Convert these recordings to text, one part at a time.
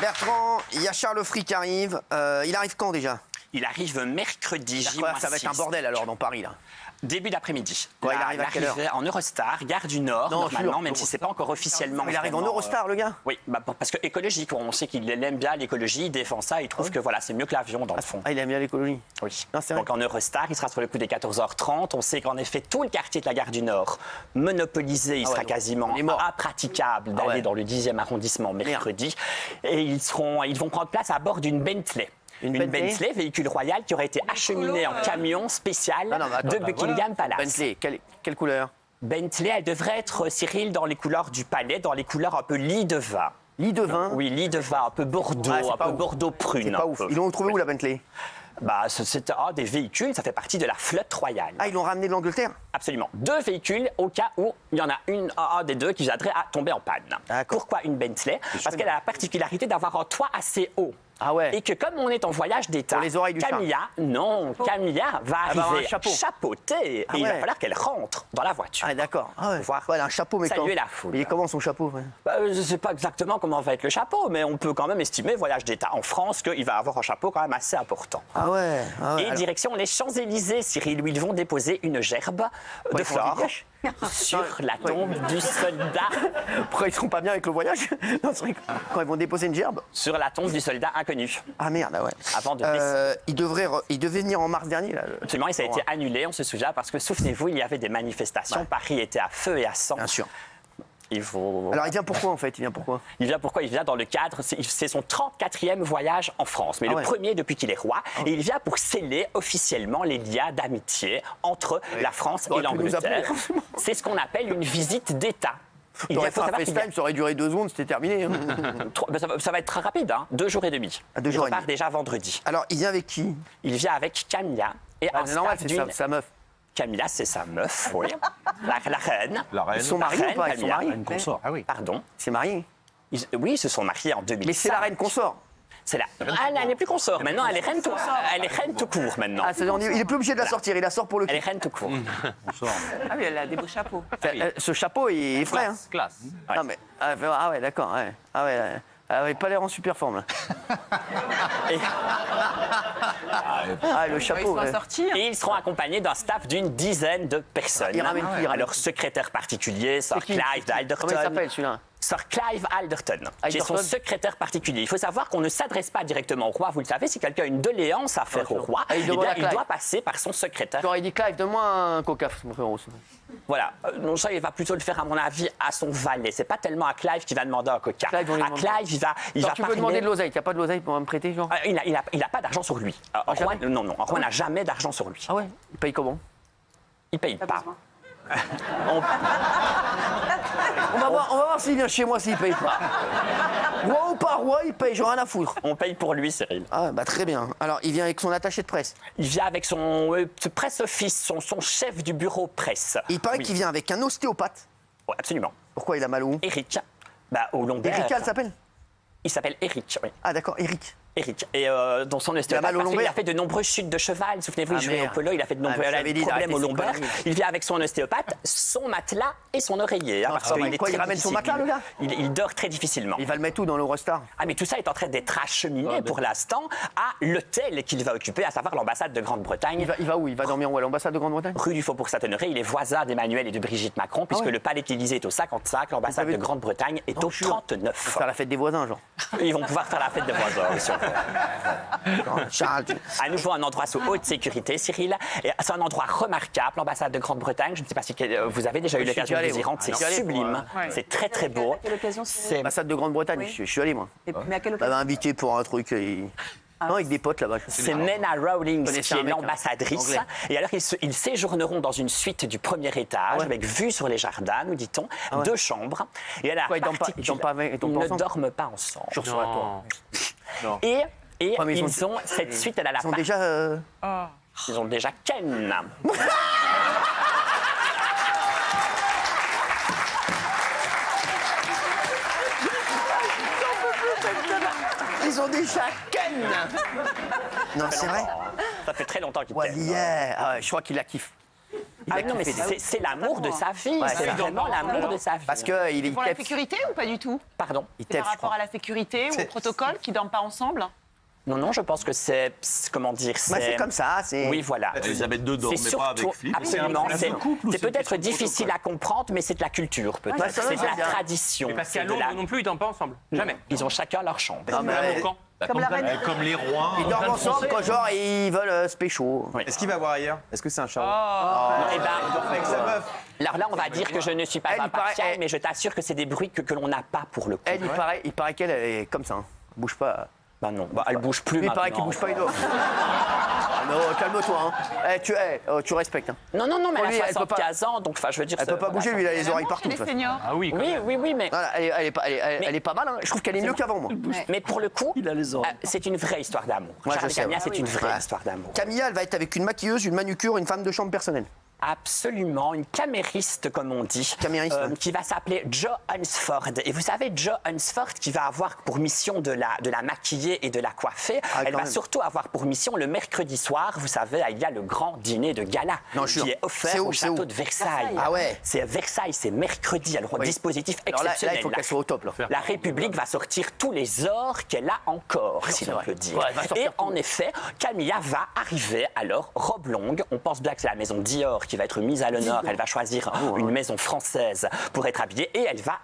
Bertrand, il y a Charles Offry qui arrive. Il arrive quand déjà? Il arrive mercredi. Ça va être un bordel alors dans Paris là. Début d'après-midi. Ouais, il arrive à quelle heure? En Eurostar, gare du Nord, normalement, même si c'est pas encore officiellement. Il arrive en Eurostar, le gars? Oui, parce que écologique, on sait qu'il aime bien l'écologie, il défend ça, il trouve que voilà, c'est mieux que l'avion dans le fond. Ah, il aime bien l'écologie? Oui. Non, donc en Eurostar, il sera sur le coup des 14h30. On sait qu'en effet, tout le quartier de la gare du Nord, monopolisé, il sera quasiment impraticable d'aller dans le 10e arrondissement mercredi. Et ils vont prendre place à bord d'une Bentley. Une Bentley, véhicule royal qui aurait été acheminé en camion spécial de Buckingham Palace. Bentley, quelle couleur? Bentley, elle devrait être, Cyril, dans les couleurs du palais, dans les couleurs un peu lit de vin. Lit de vin? Oui, lit de vin, un peu Bordeaux, un peu Bordeaux prune. C'est pas ouf. Ils l'ont trouvé où, la Bentley? C'est un des véhicules, ça fait partie de la flotte royale. Ah, ils l'ont ramené de l'Angleterre? Absolument. 2 véhicules au cas où il y en a un des deux qui viendrait à tomber en panne. Pourquoi une Bentley? Parce qu'elle a la particularité d'avoir un toit assez haut. Ah ouais. Et que comme on est en voyage d'État, Camilla va arriver chapeautée et il va falloir qu'elle rentre dans la voiture. Ah d'accord. Ah ouais. Elle a un chapeau, mais saluer la foule. Il est comment son chapeau? Je ne sais pas exactement comment va être le chapeau, mais on peut quand même estimer, voyage d'État en France, qu'il va avoir un chapeau quand même assez important. Ah ouais. Et direction les Champs-Élysées, Cyril, où ils vont déposer une gerbe de fleurs sur la tombe du soldat. Pourquoi ils ne seront pas bien avec le voyage? Non, quand ils vont déposer une gerbe? Sur la tombe du soldat inconnu. Ah merde, ouais. Avant de décéder. Il devait venir en mars dernier. Là, Absolument, et ça a été annulé, on se souvient, parce que souvenez-vous, il y avait des manifestations. Paris était à feu et à sang. Bien sûr. Alors il vient pourquoi en fait? Il vient dans le cadre, c'est son 34e voyage en France, mais le premier depuis qu'il est roi. Et il vient pour sceller officiellement les liens d'amitié entre la France et l'Angleterre. C'est ce qu'on appelle une visite d'État. Il aurait fait un FaceTime, ça aurait duré 2 secondes, c'était terminé. Ça va être très rapide, 2 jours et demi. Il repart déjà vendredi. Alors il vient avec qui? Il vient avec Camilla et un normal, c'est sa meuf. Camilla, c'est sa meuf, oui. La reine. Ils sont mariés ou pas? Ils sont mariés. La reine consort. Ah oui. Pardon. C'est marié? Oui, ils se sont mariés en 2005. Mais c'est la reine consort. Elle n'est plus consort. Maintenant, elle est reine tout court maintenant. Ah, il est plus obligé de la sortir. Il la sort pour le coup. Elle est reine tout court. Ah oui, elle a des beaux chapeaux. Ce chapeau, il est frais. Classe. Non, mais, ah ouais, d'accord. Ouais. Ah ouais. Elle n'avait pas l'air en super forme là. Le chapeau. Ils vont sortir. Et ils seront accompagnés d'un staff d'une dizaine de personnes. Il ramène qui? Alors, secrétaire particulier, Sir Clive Alderton. Comment il s'appelle celui-là? Sir Clive Alderton, qui est son secrétaire particulier. Il faut savoir qu'on ne s'adresse pas directement au roi. Vous le savez, si quelqu'un a une doléance à faire au roi, il doit passer par son secrétaire. J'aurais dit Clive, donne-moi un coca, mon frérot. Voilà. Non, ça, il va plutôt le faire, à mon avis, à son valet. C'est pas tellement à Clive qu'il va demander un coca. Clive, il va tu peux demander de l'oseille. Tu n'as pas de l'oseille pour me prêter, genre? Il a pas d'argent sur lui. Non. Un roi n'a jamais d'argent sur lui. Ah ouais? Il paye comment? Il paye pas. On va voir s'il vient chez moi, s'il paye pas. Roi ou pas roi, il paye, j'en ai rien à foutre. On paye pour lui, Cyril. Ah bah très bien. Alors, il vient avec son attaché de presse. Il vient avec son presse-office, son chef du bureau presse. Il paraît qu'il vient avec un ostéopathe. Oui, absolument. Pourquoi il a mal où? Eric. Au lombaire. Eric, elle s'appelle? Il s'appelle Eric, oui. Ah d'accord, Eric. Et dans son ostéopathe, il a fait de nombreuses chutes de cheval. Souvenez-vous, il jouait au polo, il a fait de nombreux problèmes au lombaire. Il vient avec son ostéopathe, son matelas et son oreiller. Il ramène son matelas, le gars? Il dort très difficilement. Il va le mettre où dans l'Eurostar? Ah, mais tout ça est en train d'être acheminé pour l'instant à l'hôtel qu'il va occuper, à savoir l'ambassade de Grande-Bretagne. Il va où? Il va dormir où? À l'ambassade de Grande-Bretagne? Rue du Faubourg-Saint-Honoré. Il est voisin d'Emmanuel et de Brigitte Macron, puisque le palais de l'Élysée est au 55, l'ambassade de Grande-Bretagne est au 39. Faire la fête des voisins, genre. Ils vont pouvoir faire la fête des voisins aussi. Charles. À nouveau, un endroit sous haute sécurité, Cyril. C'est un endroit remarquable, l'ambassade de Grande-Bretagne. Je ne sais pas si vous avez déjà eu l'occasion de vous y rendre. C'est sublime. C'est très, très beau. C'est l'ambassade de Grande-Bretagne. Je suis allé, moi. Mais à quelle occasion? Elle m'a invité pour un truc. Non, avec des potes là-bas. C'est Nena Rawlings qui est l'ambassadrice. Et alors, ils séjourneront dans une suite du premier étage, avec vue sur les jardins, nous dit-on, 2 chambres. Et elle a ils ne dorment pas ensemble. Je reçois toi. Et ils ont cette suite, elle a la Ils ont déjà. Ils ont déjà Ken. Ils ont déjà Ken. Non, c'est vrai. Ça fait très longtemps qu'il je crois qu'il la kiffe. Ah non, mais c'est l'amour de sa vie. C'est vraiment l'amour de sa vie. Parce que il pour la sécurité ou pas du tout? Pardon? C'est par rapport à la sécurité ou au protocole qu'ils dorment pas ensemble? Non, je pense que c'est... Comment dire? C'est comme ça. Oui, voilà. Elisabeth II dormait pas avec Philippe. Absolument. C'est peut-être difficile à comprendre, mais c'est de la culture, peut-être. C'est de la tradition. Mais parce qu'à Londres non plus, ils dorment pas ensemble. Jamais. Ils ont chacun leur chambre. Comme les rois. Ils dorment ensemble quand genre ils veulent se pécho. Est-ce qu'il va voir ailleurs? Est-ce que c'est un charron? Avec sa meuf. Alors là, on va dire que je ne suis pas impartial, mais je t'assure que c'est des bruits que l'on n'a pas pour le coup. Il paraît qu'elle est comme ça. Bouge pas. Bah non, elle bouge plus maintenant. Il paraît qu'il bouge pas les doigts. Non, calme-toi. Tu respectes. Non, mais elle a 75 ans, donc je veux dire... Elle peut pas bouger, lui, il a les oreilles partout. Ah oui, mais... Elle est pas mal, Je trouve qu'elle est mieux qu'avant, moi. Mais pour le coup, c'est une vraie histoire d'amour. Charles et Camilla, c'est une vraie histoire d'amour. Camilla, elle va être avec une maquilleuse, une manucure, une femme de chambre personnelle. Absolument, une camériste comme on dit, qui va s'appeler Jo Hunsford. Et vous savez, Jo Hunsford qui va avoir pour mission de la maquiller et de la coiffer, elle va surtout avoir pour mission le mercredi soir, vous savez, il y a le grand dîner de gala qui est offert au château de Versailles. Ah ouais. C'est Versailles, c'est mercredi, alors dispositif exceptionnel. Là, il faut qu'elle soit au top. La République va sortir tous les ors qu'elle a encore, si l'on peut dire. Et en effet, Camilla va arriver, alors, robe longue, on pense bien que c'est la maison Dior qui va être mise à l'honneur. Elle va choisir une maison française pour être habillée et elle va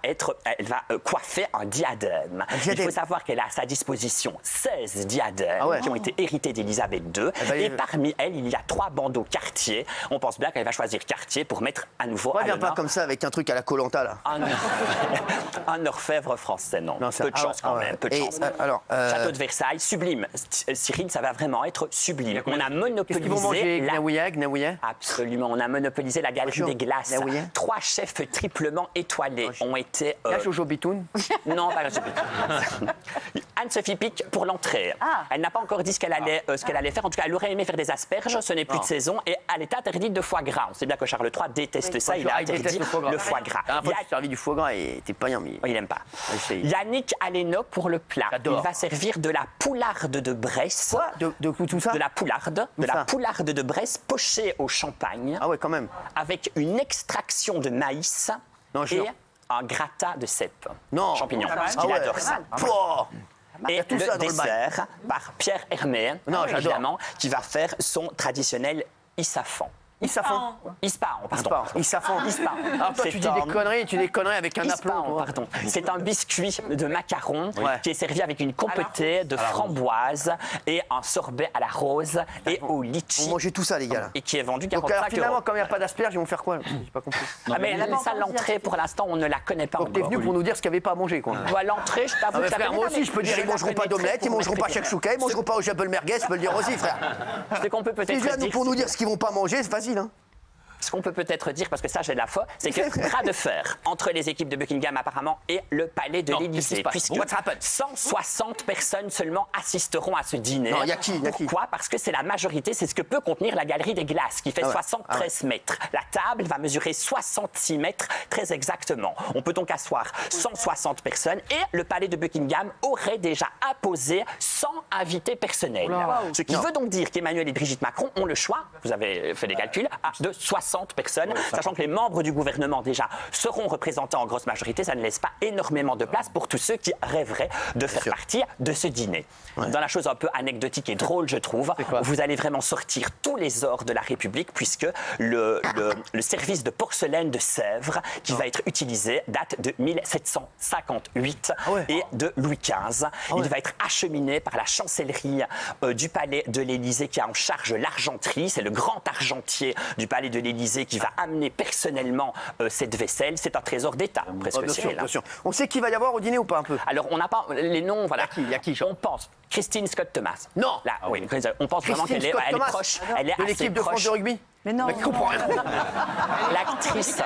coiffer un diadème. Il faut savoir qu'elle a à sa disposition 16 diadèmes qui ont été hérités d'Elisabeth II. Et parmi elles, il y a 3 bandeaux Cartier. On pense bien qu'elle va choisir Cartier pour mettre à nouveau à l'honneur. Viens pas comme ça avec un truc à la Koh-Lanta, là. Un orfèvre français, non. Peu de chance quand même. Peu de chance. Château de Versailles, sublime. Cyril, ça va vraiment être sublime. On a monopolisé... Qu'est-ce qu'ils vont manger? Gnaouillet? Absolument. On a monopolisé la galerie des glaces. 3 chefs triplement étoilés ont été... Jojo Bitoun? Non, pas Jojo Bitoun. Anne-Sophie Pic pour l'entrée. Elle n'a pas encore dit ce qu'elle allait faire. En tout cas, elle aurait aimé faire des asperges. Ce n'est plus de saison. Et elle est interdite de foie gras. On sait bien que Charles III déteste ça. Il a interdit le foie gras. Il a servi du foie gras et t'es pas bien mis. Il n'aime pas. Yannick Aleno pour le plat. Il va servir de la poularde de Bresse. Quoi? De tout ça? De la poularde. De la poularde de Bresse pochée au champagne. Ah ouais, quand même. Avec une extraction de maïs et un gratin de cèpe. Champignons. Parce qu'il adore ça. Et le dessert par Pierre Hermé, évidemment, qui va faire son traditionnel Isafan. Ispahan, pardon. Ispahan. Alors toi, tu dis des conneries avec un aplomb. Pardon. C'est un biscuit de macaron qui est servi avec une compotée de framboise et un sorbet à la rose et au litchi. Vous mangez tout ça, les gars, là. Et qui est vendu 45 €. Donc alors, finalement, comme il n'y a pas d'asperges, ils vont faire quoi? J'ai pas compris. Mais ça, l'entrée, pour l'instant, on ne la connaît pas encore. Donc t'es venu pour nous dire ce qu'il n'y avait pas à manger, quoi. L'entrée, je t'avoue que moi aussi, je peux dire, ils mangeront pas d'omelette, ils mangeront pas shakshuka, ils mangeront pas au Jabel Merguez, je peux le dire aussi, frère. C'est qu'on peut peut-être dire pour nous dire ce qu'ils vont pas manger, c'est facile, hein. Ce qu'on peut peut-être dire, parce que ça j'ai de la foi, c'est que bras de fer entre les équipes de Buckingham apparemment et le palais de l'Élysée, puisque 160 personnes seulement assisteront à ce dîner. Non, il y a qui? Pourquoi? Parce que c'est la majorité, c'est ce que peut contenir la galerie des glaces, qui fait 73 mètres. La table va mesurer 66 mètres, très exactement. On peut donc asseoir 160 personnes et le palais de Buckingham aurait déjà apposé 100 invités personnels. Ce qui veut donc dire qu'Emmanuel et Brigitte Macron ont le choix, vous avez fait des calculs, de 60 personnes, sachant que les membres du gouvernement déjà seront représentés en grosse majorité, ça ne laisse pas énormément de place pour tous ceux qui rêveraient de faire partie de ce dîner. Dans la chose un peu anecdotique et drôle, je trouve, vous allez vraiment sortir tous les ors de la République, puisque le service de porcelaine de Sèvres qui va être utilisé date de 1758 et de Louis XV. Il va être acheminé par la chancellerie du palais de l'Élysée qui a en charge l'argenterie. C'est le grand argentier du palais de l'Élysée qui va amener personnellement cette vaisselle. C'est un trésor d'État, presque. Bien sûr. On sait qui va y avoir au dîner ou pas un peu? Alors, on n'a pas les noms, voilà. Il y a qui on pense Christine Scott Thomas. Non. Là, oui, on pense vraiment qu'elle est proche. Elle est de l'équipe de France de rugby. Mais non. Mais comprends rien. L'actrice.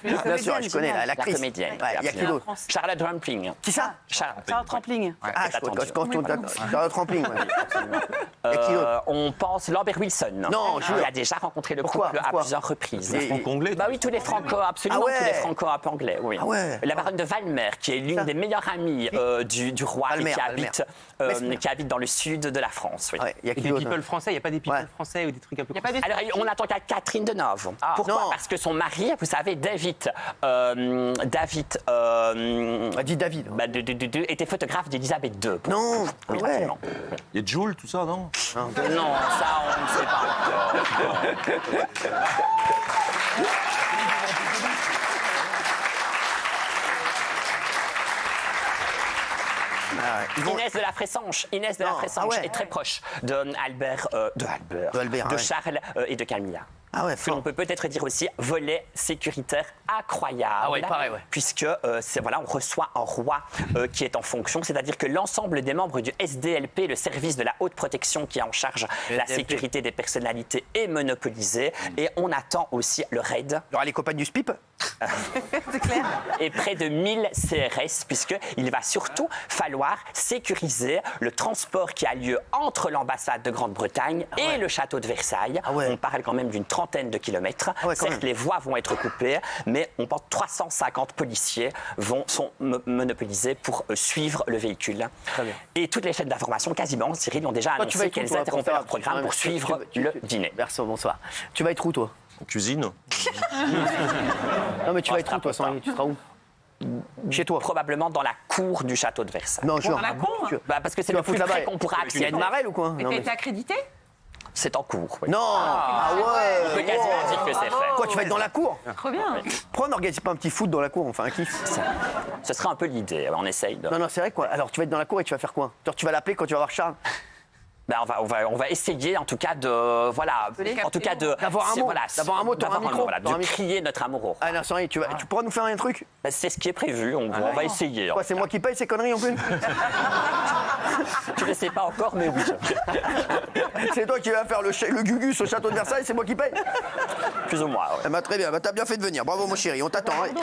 Bien sûr, je connais La l'actrice. comédienne. Il y a qui d'autre? Charlotte Rampling. Qui ça? Charlotte Rampling. Charlotte Rampling, on pense Lambert Wilson. Non, il a déjà rencontré le couple à plusieurs reprises. Les franco-anglais? Bah oui, tous les franco, absolument, tous les franco-anglais, oui. La baronne de Valmer, qui est l'une des meilleures amies du roi et qui habite dans le sud de la France. Oui. Ouais, il y a Et qui des d'autre people français, il n'y a pas des people Ouais. français ou des trucs un peu. Il y a pas des... Alors, on attend qu'à Catherine Deneuve. Pourquoi? Non. Parce que son mari, vous savez, David, Dis David. était photographe d'Elisabeth II. Non. Oui, Ah ouais. absolument. Il y a Joule, tout ça, non? Non, ça, on ne sait pas encore. Ah ouais. Ils vont- Inès de la Fressange, est très proche de Charles et de Camilla. Ah ouais, On fort. peut peut-être dire aussi volet sécuritaire incroyable. Ah ouais, pareil, ouais. Puisque on reçoit un roi qui est en fonction, c'est-à-dire que l'ensemble des membres du SDLP, le service de la haute protection qui est en charge de la sécurité des personnalités, est monopolisé. Et on attend aussi le raid. Il y aura les copains du SPIP. C'est clair. Et près de 1000 CRS, puisqu'il va surtout falloir sécuriser le transport qui a lieu entre l'ambassade de Grande-Bretagne et le château de Versailles. Ah ouais. On parle quand même d'une trentaine de kilomètres. Ah ouais, quand Certes, même. les voies vont être coupées, mais on pense 350 policiers sont monopolisés pour suivre le véhicule. Très bien. Et toutes les chaînes d'information, quasiment, Cyril, ont déjà Toi, tu vas annoncé être où, qu'elles toi, pour interrompaient faire- leur programme pour suivre le dîner. Berceau, bonsoir. Tu vas être où, toi? En cuisine. Non, mais tu vas être où, toi, Sandrine? Tu seras où? Chez toi. Probablement dans la cour du château de Versailles. Non, genre. Dans la cour Parce que c'est Tu le vas plus foutre près là-bas. qu'on pourra Il y a accéder. une marelle ou quoi? Et Non, t'as mais- été accrédité? C'est en cours. Oui. Non. Ah On peut ouais. quasiment dire que c'est fait. Quoi, tu vas être dans la cour? Trop bien. Pourquoi on n'organise pas un petit foot dans la cour? On fait un kiff. Ce serait un peu l'idée. On essaye de. Non, c'est vrai, quoi. Alors, tu vas être dans la cour et tu vas faire quoi? Genre, tu vas l'appeler quand tu vas voir Charles? Ben, on va essayer en tout cas de D'avoir un mot, d'avoir un mot, t'auras un micro, voilà, t'auras un de micro. crier notre amour au roi. Ah non, Sandrine, tu pourras nous faire un truc? Ben, c'est ce qui est prévu. On va essayer. Quoi, c'est moi qui paye ces conneries en plus? Tu ne sais pas encore, mais oui. C'est toi qui vas faire le gugus au château de Versailles, c'est moi qui paye? Plus ou moins. Ouais. Eh ben, très bien, bah, t'as bien fait de venir. Bravo, mon chéri, on t'attend. Allez.